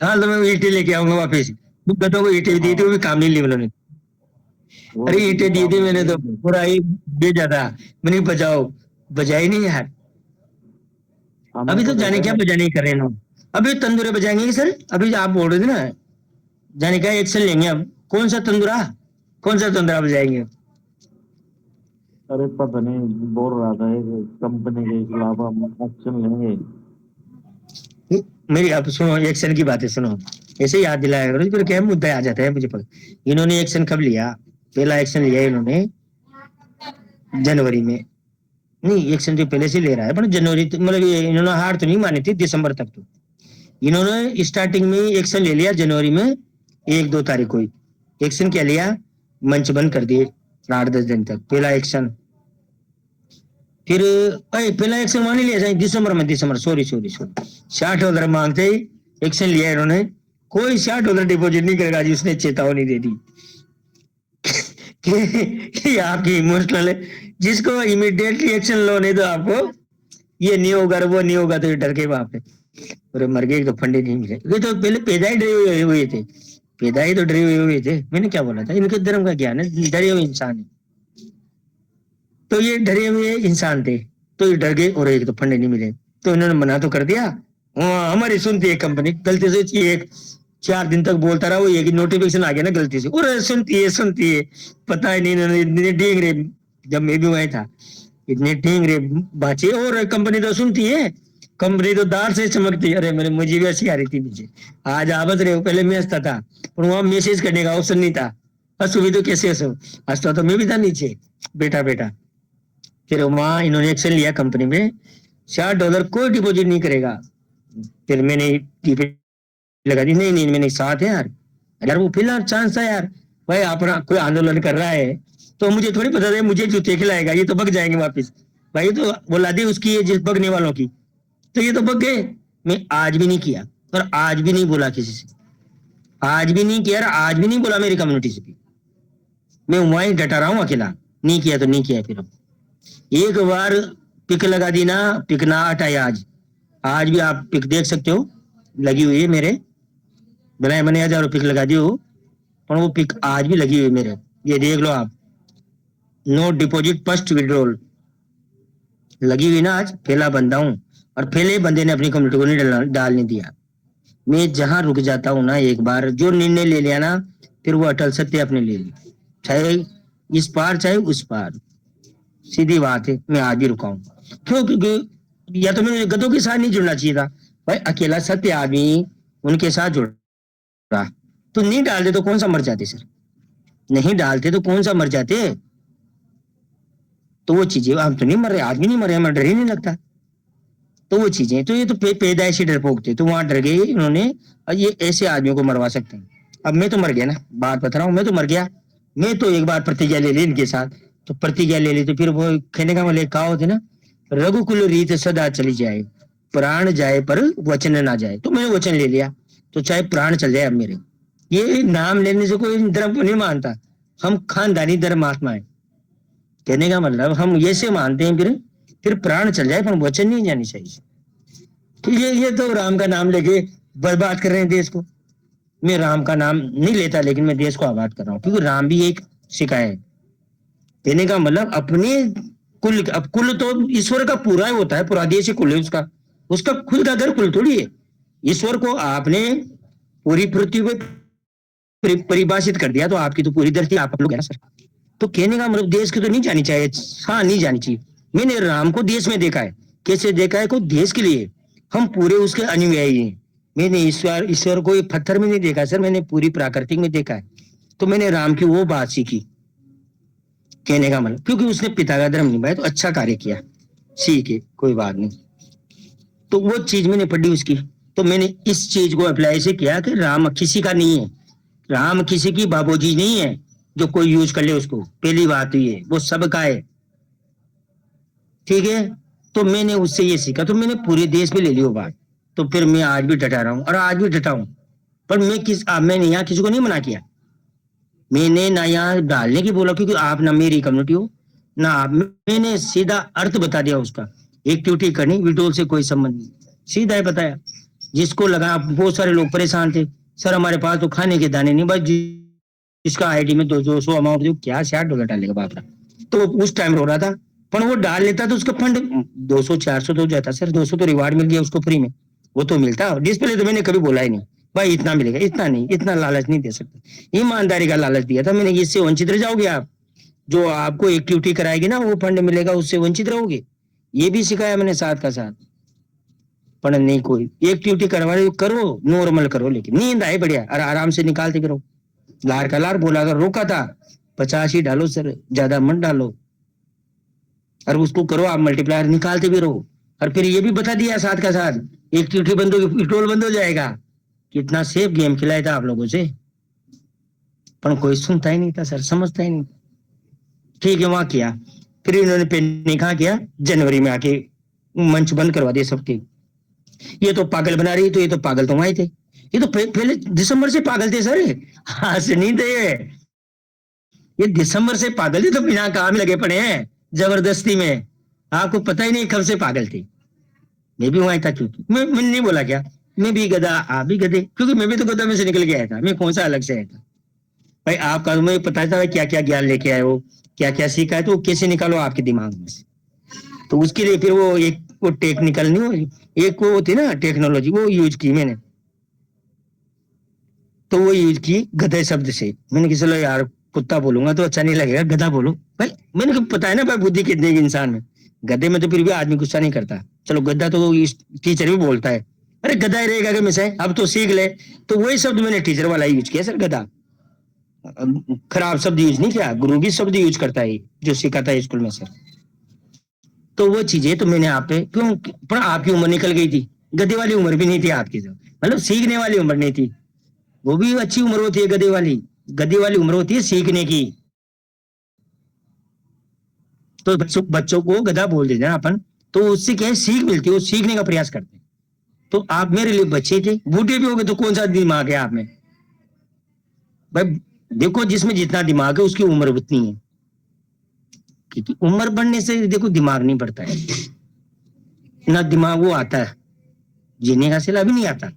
हाँ तो मैं ईटे लेके आऊंगा वापिस, गधों को ईटे दी थी, वो भी काम नहीं ली उन्होंने। अरे ईटे दी थी मैंने तो, पूरा ही भेजा था मैंने, बजाओ, बजाई नहीं यार। अभी तो जाने क्या बजाने कर रहे हैं लोग, अभी तंदूरे बजाएंगे सर, अभी आप बोल रहे थे ना जाने का एक्शन लेंगे, अब कौन सा तंदूरा, कौन सा तंदूरा बजाएंगे। अरे पता नहीं, बोल रहा था कंपनी के खिलाफ हम एक्शन लेंगे। मेरी आप सुनो, एक्शन की बातें सुनो, ऐसे याद दिलाया करो, फिर क्या मुद्दा आ जाता है मुझे पता। इन्होंने एक्शन कब लिया, पहला एक्शन लिया इन्होंने जनवरी में, नहीं एक्शन तो पहले से ले रहा है, पर जनवरी मतलब इन्होंने हार तो नहीं मानी थी दिसंबर तक, तो इन्होंने स्टार्टिंग में एक्शन ले लिया जनवरी में 1-2 तारीख को ही। एक्शन क्या लिया, मंच बंद कर दिए 8-10 दिन तक, पहला एक्शन। फिर पहला एक्शन मान लिया जाए दिसंबर सॉरी $60 मांगते ही एक्शन लिया इन्होंने, कोई $60 डिपॉजिट नहीं करेगा जी, उसने चेतावनी दे दी कि आपकी इमोशनल है, जिसको इमीडिएटली एक्शन लो, नहीं तो आपको ये नहीं होगा वो नहीं होगा, तो ये डर के वहां पे और मर गए, तो फंडे नहीं मिले। ये तो पहले पैदा ही डरे हुए थे, पैदा ही तो डरे हुए थे। मैंने क्या बोला था, इनके धर्म का ज्ञान है, डरे हुए इंसान है, तो ये डरे हुए इंसान थे, तो ये डर गए और एक तो फंडे नहीं मिले, तो इन्होंने मना तो कर दिया। हमारी सुनती है कंपनी, गलती से एक 4 दिन तक बोलता रहा, वो एक नोटिफिकेशन आ गया ना गलती से, और सुनती है, पता ही नहीं इन्होंने इतने ढींग रे, जब मैं भी वहीं था इतने ढींग रे बाचे, और कंपनी तो सुनती है, कंपनी तो दार से चमकती है। अरे मेरे मुझे भी ऐसी आ रही थी नीचे, आज आबद रहे हो, पहले मैं हंसता था और वहां मैसेज करने का ऑप्शन नहीं था, हंसू भी तो कैसे हंसू, हंसता तो मैं भी था नीचे बेटा। फिर वहां इन्होंने एक्शन लिया कंपनी में, $60 कोई डिपॉजिट नहीं करेगा। फिर मैंने लगा दी, नहीं मैंने साथ है यार वो फिलहाल चांस था यार, भाई अपना कोई आंदोलन कर रहा है तो मुझे थोड़ी पता है मुझे जूते खिलाएगा, ये तो बग जाएंगे वापिस, भाई तो औलादी उसकी है जिस बगने वालों की, तो ये तो बग गए। मैं आज भी नहीं किया, और आज भी नहीं बोला किसी से, आज भी नहीं किया, आज भी नहीं बोला मेरी कम्युनिटी से भी, मैं वहीं डटा रहा हूँ अकेला, नहीं किया तो नहीं किया। फिर एक बार पिक लगा दी ना, पिक ना हटाया, आज भी आप पिक देख सकते हो लगी हुई है मेरे, बनाए मैंने 1000 पिक लगा दी हो, पर वो पिक आज भी लगी हुई है मेरे, ये देख लो आप, नो डिपॉजिट फर्स्ट विड्रॉल लगी हुई ना, आज पहला बंदा हूं, और पहले बंदे ने अपनी कम्युनिटी को नहीं डालने दिया। मैं जहां रुक जाता हूं ना, एक बार जो निर्णय ले लिया ना, फिर वो अटल सत्य अपने ले ली, चाहे इस पार चाहे उस पार, सीधी बात है। मैं आज भी रुका हूं, क्यों, क्योंकि या तो मैंने गधों के साथ नहीं जुड़ना चाहिए था भाई, अकेला सत्य आदमी उनके साथ जुड़ा, तो नहीं डालते तो कौन सा मर जाते सर, नहीं डालते तो कौन सा मर जाते, तो वो चीजें हम तो नहीं मर रहे, आदमी नहीं मर रहे, हमें डर ही नहीं लगता, तो वो चीजें, तो ये तो पैदाइशी डरपोक थे, तो वहां डर गए इन्होंने, और ये ऐसे आदमियों को मरवा सकते हैं। अब मैं तो मर गया ना, बात बता रहा हूँ, मैं तो मर गया, मैं तो एक बार प्रतिज्ञा ले ली इनके साथ, तो प्रतिज्ञा ले ली, तो फिर वो कहने का मतलब कहा होते ना, रघुकुल रीत सदा चली जाए, प्राण जाए पर वचन ना जाए, तो मैंने वचन ले लिया, तो चाहे प्राण चल जाए अब मेरे, ये नाम लेने से कोई धर्म को नहीं मानता, हम खानदानी धर्मात्मा है। कहने का मतलब हम ऐसे मानते हैं फिर प्राण चल जाए पर वचन नहीं जानी चाहिए। तो ये तो राम का नाम लेके बर्बाद कर रहे हैं देश को। मैं राम का नाम नहीं लेता लेकिन मैं देश को आबाद कर रहा हूँ, क्योंकि राम भी एक सिखाया है। कहने का मतलब अपने कुल, अब कुल तो ईश्वर का पूरा होता है, पूरा देश ही कुल है उसका खुद का घर कुल थोड़ी है। ईश्वर को आपने पूरी पृथ्वी को परिभाषित कर दिया तो आपकी तो पूरी धरती आप लोग है ना सर। तो कहने का मतलब देश की तो नहीं जानी चाहिए, हाँ नहीं जानी चाहिए। मैंने राम को देश में देखा है, कैसे देखा है, को देश के लिए हम पूरे उसके अनुयायी हैं। मैंने ईश्वर को पत्थर में नहीं देखा सर, मैंने पूरी प्राकृतिक में देखा है। तो मैंने राम की वो बात सीखी। कहने का मतलब क्योंकि उसने पिता का धर्म निभाया तो अच्छा कार्य किया, ठीक है कोई बात नहीं। तो वो चीज मैंने पढ़ी उसकी, तो मैंने इस चीज को अप्लाई से किया कि राम किसी का नहीं है, राम किसी की बाबूजी नहीं है जो कोई यूज कर ले उसको। पहली बात ये वो सबका है, ठीक है। तो मैंने उससे ये सीखा, तो मैंने पूरे देश में ले ली वो बात। तो फिर मैं आज भी डटा रहा हूँ और आज भी डटा हूँ। पर मैंने यहाँ किसी को नहीं मना किया, मैंने ना यहाँ डालने की बोला क्योंकि आप ना मेरी कम्युनिटी हो ना आप। मैंने सीधा अर्थ बता दिया उसका, एक्टिविटी करनी विड्रोल से कोई संबंध नहीं, सीधा ही बताया। जिसको लगा, बहुत सारे लोग परेशान थे सर हमारे पास तो खाने के दाने नहीं, बस जिसका आईडी में 200 अमाउंट दो, क्या $60 डालेगा बापरा। तो उस टाइम रो रहा था, पर वो डाल लेता तो उसका फंड 200-400 तो जाता सर। 200 तो रिवार्ड मिल गया उसको फ्री में, वो तो मिलता। डिस्प्ले तो मैंने कभी बोला ही नहीं भाई इतना मिलेगा, इतना नहीं, इतना लालच नहीं दे सकता। ईमानदारी का लालच दिया था मैंने, इससे वंचित रह जाओगे आप, जो आपको एक्टिविटी कराएगी ना वो फंड मिलेगा, उससे वंचित रहोगे। ये भी सिखाया मैंने साथ का साथ। पर नहीं, कोई एक्टिविटी करवा रहे करो, नॉर्मल करो, लेकिन नींद आए बढ़िया और आराम से निकालते करो। लार का लार बोला था, रोका था 50 ही डालो सर, ज्यादा मत डालो, और उसको करो आप मल्टीप्लायर, निकालते भी रहो। और फिर ये भी बता दिया साथ का साथ, एक्टिविटी बंद होगी पेट्रोल बंद हो जाएगा। कितना सेफ गेम खिलाया था आप लोगों से, पर कोई सुनता ही नहीं था सर, समझता ही नहीं। ठीक है वहां किया, फिर इन्होंने पेन कहा किया, जनवरी में आके मंच बंद करवा दिए सबके। ये तो पागल बना रही, तो ये तो पागल तो वहां थे, ये तो पहले दिसंबर से पागल थे सर, आज से नहीं थे ये दिसंबर से पागल थे, तो बिना काम लगे पड़े हैं जबरदस्ती में। आपको पता ही नहीं कब से पागल थे। मैं भी वहां था, क्योंकि मैंने नहीं बोला क्या, मैं भी गधा आप भी गधे, क्योंकि मैं भी तो गधा में से निकल के आया था, मैं कौन सा अलग से आया था भाई। आपका तुम्हें पता था क्या क्या ज्ञान लेके आए हो, क्या क्या सीखा है, तो कैसे निकालो आपके दिमाग में से। तो उसके लिए फिर वो एक वो टेक्निकल नहीं हो, एक वो होती ना टेक्नोलॉजी, वो यूज की मैंने। तो वो यूज की गधे शब्द से। मैंने कि चलो यार कुत्ता बोलूंगा तो अच्छा नहीं लगेगा, गधा बोलो भाई। मैंने कहा पता है ना भाई बुद्धि कितनी है इंसान में, गधे में तो फिर भी आदमी गुस्सा नहीं करता। चलो गधा तो टीचर भी बोलता है, अरे गधा ही रहेगा कि से अब तो सीख ले। तो वही शब्द मैंने टीचर वाला यूज किया सर, गधा। खराब शब्द यूज नहीं किया, गुरु भी शब्द यूज करता है जो सिखाता है स्कूल में सर। तो वो चीजें तो मैंने आप पे क्यों, पर आपकी उम्र निकल गई थी, गधे वाली उम्र भी नहीं थी आपकी, मतलब सीखने वाली उम्र नहीं थी। वो भी अच्छी उम्र होती है गधे वाली उम्र होती है सीखने की। तो बच्चों को गधा बोल देते हैं अपन, तो उससे क्या है सीख मिलती है, वो सीखने का प्रयास करते हैं। तो आप मेरे लिए बच्चे थे, बूढ़े भी हो गए तो कौन सा दिमाग है आप में भाई। देखो जिसमें जितना दिमाग है उसकी उम्र उतनी है, क्योंकि उम्र बढ़ने से देखो दिमाग नहीं बढ़ता है ना, दिमाग वो आता है जीने का सिला भी नहीं आता।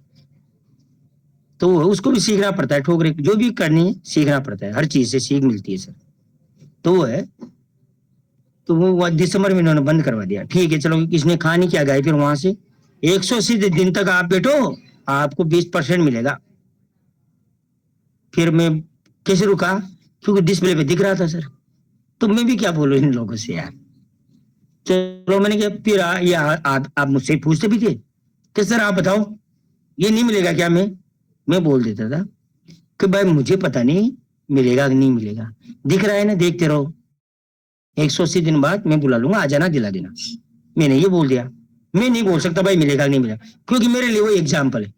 तो उसको भी सीखना पड़ता है, ठोकरे जो भी करनी है सीखना पड़ता है, हर चीज से सीख मिलती है सर। तो वो है, तो वो दिसंबर में इन्होंने बंद करवा दिया। ठीक है चलो, इसने खाने क्या गए, फिर वहां से 180 दिन तक आप बैठो, आपको 20% मिलेगा। फिर मैं कैसे रुका, क्योंकि डिस्प्ले पे दिख रहा था सर। तो मैं भी क्या बोलूं इन लोगों से यार। चलो मैंने कहा फिर ये आप मुझसे पूछते भी थे कि सर आप बताओ ये नहीं मिलेगा क्या। मैं बोल देता था कि भाई मुझे पता नहीं मिलेगा कि नहीं मिलेगा, दिख रहा है ना, देखते रहो, 180 दिन बाद मैं बुला लूंगा, आ जाना दिला देना। मैंने ये बोल दिया। मैं नहीं बोल सकता भाई मिलेगा कि नहीं मिलेगा, क्योंकि मेरे लिए वो एग्जाम्पल है,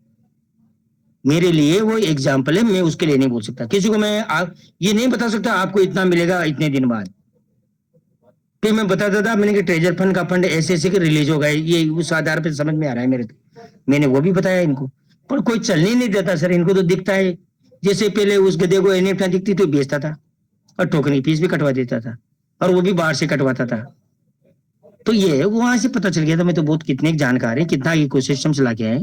मेरे लिए वो एग्जाम्पल है, मैं उसके लिए नहीं बोल सकता। किसी को मैं ये नहीं बता सकता आपको इतना मिलेगा इतने दिन बाद। फिर मैं बताता था मैंने कि ट्रेजर फंड का फंड ऐसे ऐसे रिलीज होगा, ये उस आधार पर समझ में आ रहा है मेरे को। मैंने वो भी बताया इनको, पर कोई चलने नहीं देता सर। इनको तो दिखता है, जैसे पहले उस गधे को एनएफटी दिखती तो बेचता था, और टोकन की फीस भी कटवा देता था, और वो भी बाहर से कटवाता था। तो ये वहां से पता चल गया था, मैं तो बहुत कितने जानकार है, कितना इकोसिस्टम चला के आए,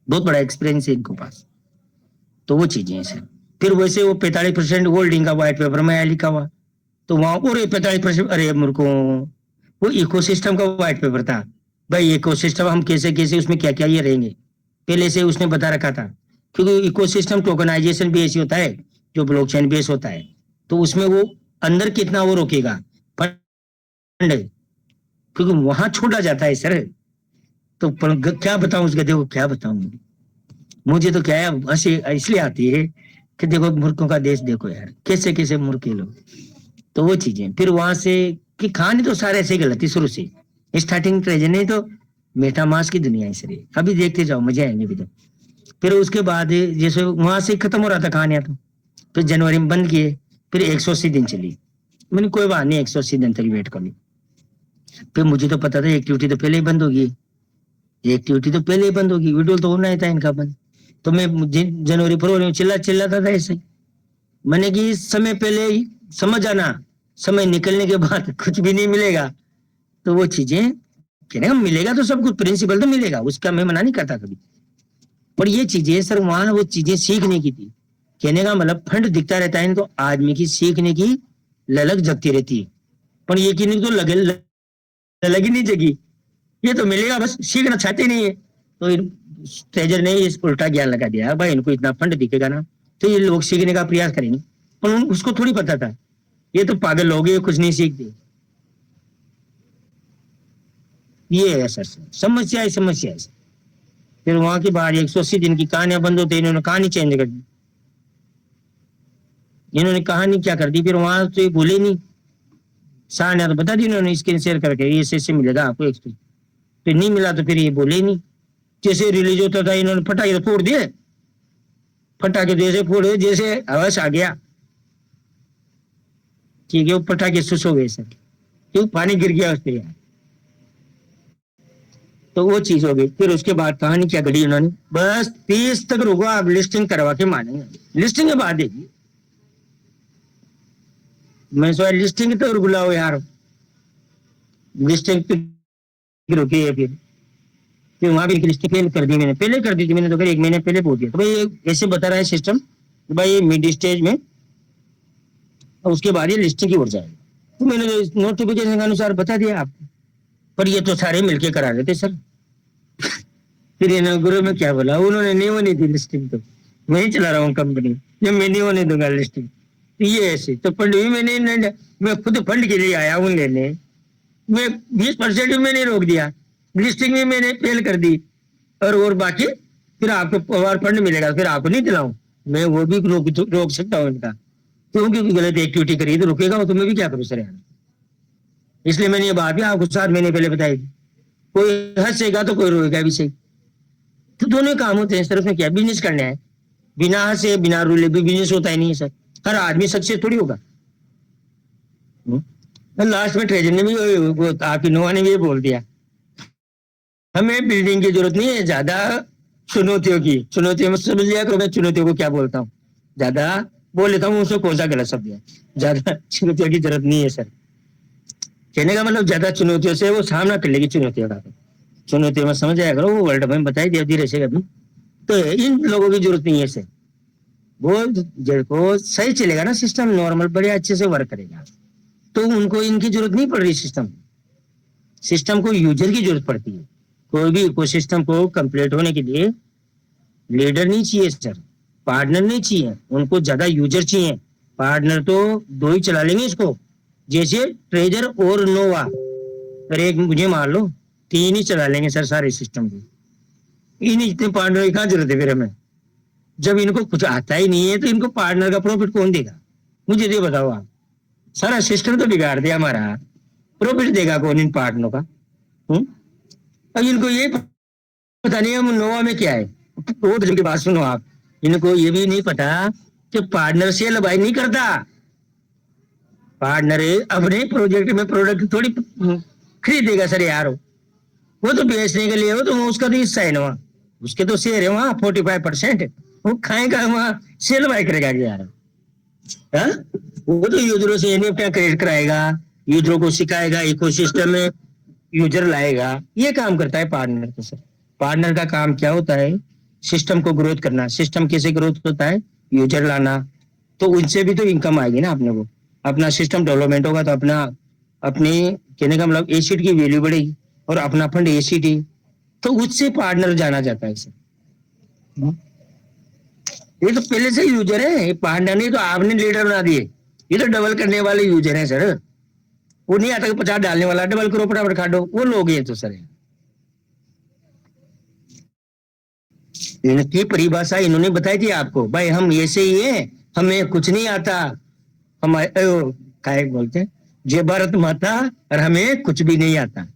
बहुत बड़ा एक्सपीरियंस है इनको पास। तो वो चीजें हैं सर। फिर वैसे वो 45% होल्डिंग का व्हाइट पेपर में आया लिखा हुआ, तो वहां और 45%, अरे मेरे को वो इकोसिस्टम का व्हाइट पेपर था भाई, इकोसिस्टम हम कैसे कैसे उसमें क्या क्या ये रहेंगे पहले से उसने बता रखा था, क्योंकि इकोसिस्टम टोकनाइजेशन भी ऐसी होता है जो ब्लॉकचेन बेस होता है, तो उसमें वो अंदर कितना वो रोकेगा फंड, क्योंकि वहां छोड़ा जाता है सर। तो क्या बताऊं उस गधे को, क्या बताऊं, मुझे तो क्या है हंसी इसलिए आती है कि देखो मूर्खों का देश देखो यार, कैसे कैसे मूर्ख लोग। तो वो चीजें फिर वहां से कि कहानी तो सारे ऐसे गलत थी शुरू से, स्टार्टिंग ट्रेजर नहीं तो मेटा मास की दुनिया है सर, अभी देखते जाओ मजे आएंगे भी। तो फिर उसके बाद जैसे वहां से खत्म हो रहा था कहानियां, तो फिर जनवरी में बंद किए, फिर 180 दिन चली, मैंने कोई बात नहीं 180 दिन तक वेट कर ली। फिर मुझे तो पता था एक्टिविटी तो पहले ही बंद होगी, एक्टिविटी तो पहले ही बंद होगी, विड्रॉल तो होना ही था इनका बंद। तो मैं जनवरी फरवरी में चिल्लाता था ऐसे, मैंने कि समय पहले ही समझ आना, समय निकलने के बाद कुछ भी नहीं मिलेगा। तो वो चीजें कहने का मिलेगा तो सब कुछ प्रिंसिपल तो मिलेगा, उसका मैं मना नहीं करता कभी, पर ये चीजें सर वहां वो चीजें सीखने की थी। कहने का मतलब फंड दिखता रहता है तो आदमी की सीखने की ललक जगती रहती है, पर ये कि नहीं तो ललक ही नहीं जगी, ये तो मिलेगा बस सीखना चाहते नहीं है। तो ट्रेजर ने इस उल्टा ज्ञान लगा दिया भाई, इनको इतना फंड दिखेगा ना तो ये लोग सीखने का प्रयास करेंगे, पर उसको थोड़ी पता था ये तो पागल लोग हैं, कुछ नहीं सीखते। ये है सर समस्या है फिर वहां के बाद 180 दिन की कहानियां बंद होते, इन्होंने कहानी चेंज कर दी, इन्होंने कहानी क्या कर दी, फिर वहां तो ये भूले नहीं, शाह ने तो बता दी इन्होंने स्क्रीन शेयर करके ये ऐसे मिलेगा आपको एक्सप्रेस, फिर नहीं मिला तो फिर ये बोले नहीं। जैसे रिलीज होता था इन्होंने फटाके फोड़ दिए, फटाके जैसे फोड़े जैसे आवाज आ गया, ठीक है वो पटाखे सुस हो गए सर, क्यों पानी गिर गया उस पर, तो वो चीज हो गई। फिर उसके बाद कहानी क्या घड़ी उन्होंने, बस 30 तक रुको आप लिस्टिंग करवा के मानेंगे, लिस्टिंग के बाद देखिए। मैं सोचा लिस्टिंग तो बुलाओ यार, लिस्टिंग रुकी है, फिर वहां भी लिस्टिंग कर दी मैंने, पहले कर दी थी मैंने, तो फिर 1 महीने पहले बोल दिया। तो भाई ऐसे बता रहा है सिस्टम भाई मिड स्टेज में, और उसके बाद ये लिस्टिंग की ओर जाएगा, तो मैंने नोटिफिकेशन के अनुसार बता दिया आपको, पर ये तो सारे मिलके करा रहे थे सर। फिर इन्होंने गुरु में क्या बोला, उन्होंने नहीं होने दी लिस्टिंग, तो मैं ही चला रहा हूँ कंपनी, ये मैं नहीं होने दूंगा लिस्टिंग, ये ऐसे तो फंड भी मैंने, मैं खुद फंड के लिए आया हूँ लेने, मैं 20% भी मैंने रोक दिया, लिस्टिंग भी मैंने फेल कर दी, और बाकी फिर आपको और फंड मिलेगा, फिर आपको नहीं दिलाऊं, मैं वो भी रोक सकता हूँ इनका, क्योंकि गलत एक्टिविटी करी तो रुकेगा वो, तो मैं भी क्या करूँ सर यार। इसलिए मैंने ये बात भी आपको 7 महीने पहले बताई थी, कोई हंसेगा तो कोई रोएगा भी सही, तो दोनों काम होते हैं सर, उसमें क्या बिजनेस करना है, बिना हंसे बिना रोले भी बिजनेस होता ही नहीं है सर, हर आदमी सक्सेस थोड़ी होगा। लास्ट में ट्रेजर ने भी वो आपकी नोआ ने भी बोल दिया, हमें बिल्डिंग की जरूरत नहीं है ज्यादा चुनौतियों की, चुनौतियों में समझ लिया करो मैं चुनौतियों को क्या बोलता हूँ, ज्यादा बोल लेता हूँ उसको कौन सा गलत शब्द है, ज्यादा चुनौतियों की जरूरत नहीं है सर, कहने का मतलब ज्यादा चुनौतियों से वो सामना कर लेगी चुनौतियों का, चुनौतियों में समझ आया करो, वो वर्ल्ड में बताई दिया धीरे से कभी, तो इन लोगों की जरूरत नहीं है सर, वो जब को सही चलेगा ना सिस्टम नॉर्मल बड़े अच्छे से वर्क करेगा, तो उनको इनकी जरूरत नहीं पड़ रही, सिस्टम को यूजर की जरूरत पड़ती है। कोई भी इकोसिस्टम को कंप्लीट होने के लिए लीडर नहीं चाहिए सर, पार्टनर नहीं चाहिए, उनको ज्यादा यूजर चाहिए, पार्टनर तो 2 ही चला लेंगे इसको, जैसे ट्रेजर और नोवा, अगर एक मुझे मान लो 3 ही चला लेंगे सर सारे सिस्टम को, इन इतने पार्टनर की कहाँ जरूरत है फिर हमें, जब इनको कुछ आता ही नहीं है तो इनको पार्टनर का प्रॉफिट कौन देगा, मुझे ये बताओ आप, सारा सिस्टम तो बिगाड़ दिया हमारा, प्रॉफिट देगा कौन इन पार्टनरों का। अब इनको ये पता नहीं हम नोवा में क्या है, वो की बात सुनो आप, इनको ये भी नहीं पता कि पार्टनर सेल बाय नहीं करता, पार्टनर अपने प्रोजेक्ट में प्रोडक्ट थोड़ी खरीदेगा सर यार, वो तो बेचने के लिए हो, तो उसका तो हिस्सा है ना वहाँ, उसके तो शेयर है वहाँ 45%, वो खाएगा वहाँ सेल बाय करेगा यार, वो तो यूजरों से एनएफटी क्रिएट कराएगा, यूजरों को सिखाएगा, इकोसिस्टम में यूजर लाएगा, ये काम करता है पार्टनर का सर। पार्टनर का काम क्या होता है? सिस्टम को ग्रोथ करना। सिस्टम कैसे ग्रोथ होता है? यूजर लाना, तो उनसे भी तो इनकम आएगी ना अपने को। अपना सिस्टम डेवलपमेंट होगा तो अपना अपने कहने का मतलब एसिड की वैल्यू बढ़ेगी और अपना फंड एसिड ही, तो उससे पार्टनर जाना जाता है सर। ये तो पहले से यूजर है, पार्टनर नहीं तो आपने लीडर बना दिए। ये तो डबल करने वाले यूजर हैं सर। वो नहीं आता कि 50 डालने वाला, डबल करो फटाफट काटो, वो लोग हैं तो सर। इनकी परिभाषा इन्होंने बताई थी आपको, भाई हम ऐसे ही हैं, हमें कुछ नहीं आता, हमारे काय बोलते हैं जय भारत माता, और हमें कुछ भी नहीं आता।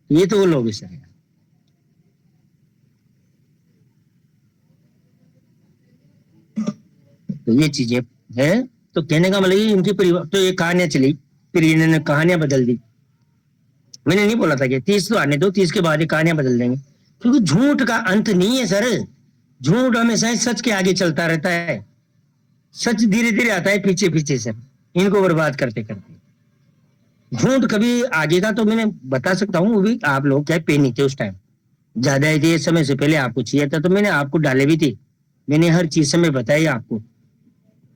ये तो वो लोग हैं सर। तो ये चीजें है। तो कहने का मतलब इनकी तो ये कहानियां चली, फिर इन्होंने कहानियां बदल दी। मैंने नहीं बोला था कि 30 तो आने दो, 30 के बाद ये कहानियां बदल देंगे, क्योंकि झूठ का अंत नहीं है सर। झूठ हमेशा सच के आगे चलता रहता है, सच धीरे धीरे आता है पीछे पीछे सर, इनको बर्बाद करते करते। झूठ कभी आगे का तो मैंने बता सकता हूँ, वो भी आप लोग क्या पे नहीं थे उस टाइम, ज्यादा ही समय से पहले आपको चाहिए था तो मैंने आपको डाले भी थे। मैंने हर चीज समय बताई आपको,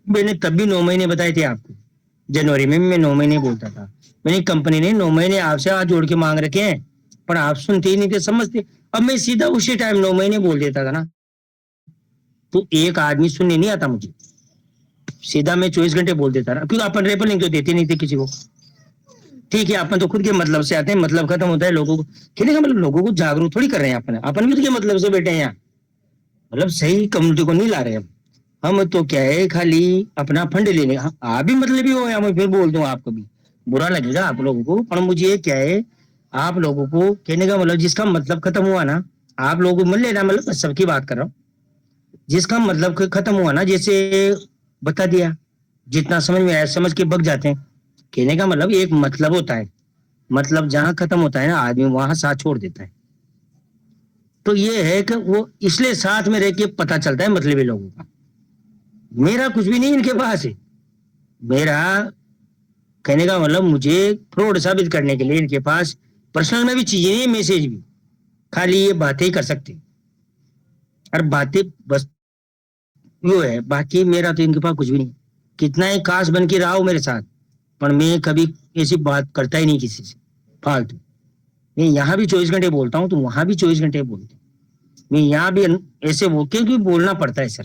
मैंने तब भी 9 महीने बताए थे आपको। जनवरी में मैं 9 महीने बोलता था, मैंने कंपनी ने 9 महीने आपसे हाथ जोड़ के मांग रखे हैं, पर आप सुनते ही नहीं थे, समझते। अब मैं सीधा उसी टाइम 9 महीने बोल देता था ना, तो एक आदमी सुनने नहीं आता मुझे, सीधा मैं 24 घंटे बोल देता ना, क्योंकि अपन रेपलिंग तो देते नहीं थे किसी को। ठीक है, अपन तो खुद के मतलब से आते हैं, मतलब खत्म होता है लोगों को कहने का मतलब, लोगों को जागरूक थोड़ी कर रहे हैं अपन भी तो के मतलब से बैठे हैं यहाँ, मतलब सही कम्युनिटी को नहीं ला रहे हम तो क्या है, खाली अपना फंड लेने। आप भी मतलब ही हो, या मैं फिर बोल दूं आपको भी बुरा लगेगा आप लोगों को, पर मुझे क्या है, आप लोगों को कहने का मतलब जिसका मतलब खत्म हुआ ना, आप लोगों को मिल लेना, मतलब सबकी बात कर रहा हूँ, जिसका मतलब खत्म हुआ ना, जैसे बता दिया, जितना समझ में आया समझ के बग जाते हैं। कहने का मतलब एक मतलब होता है, मतलब जहां खत्म होता है ना आदमी, वहां साथ छोड़ देता है। तो ये है कि वो इसलिए साथ में रह के पता चलता है मतलबी लोगों का। मेरा कुछ भी नहीं इनके पास है, मेरा कहने का मतलब मुझे फ्रॉड साबित करने के लिए इनके पास पर्सनल में भी चीजें नहीं, मैसेज भी, खाली ये बातें ही कर सकते, और बातें बस वो है, बाकी मेरा तो इनके पास कुछ भी नहीं। कितना ही काश बन के रहा हो मेरे साथ, पर मैं कभी ऐसी बात करता ही नहीं किसी से फालतू। मैं यहाँ भी 24 घंटे बोलता हूँ तो वहां भी 24 घंटे बोलता हूँ। मैं यहाँ भी ऐसे क्योंकि बोलना पड़ता है सर।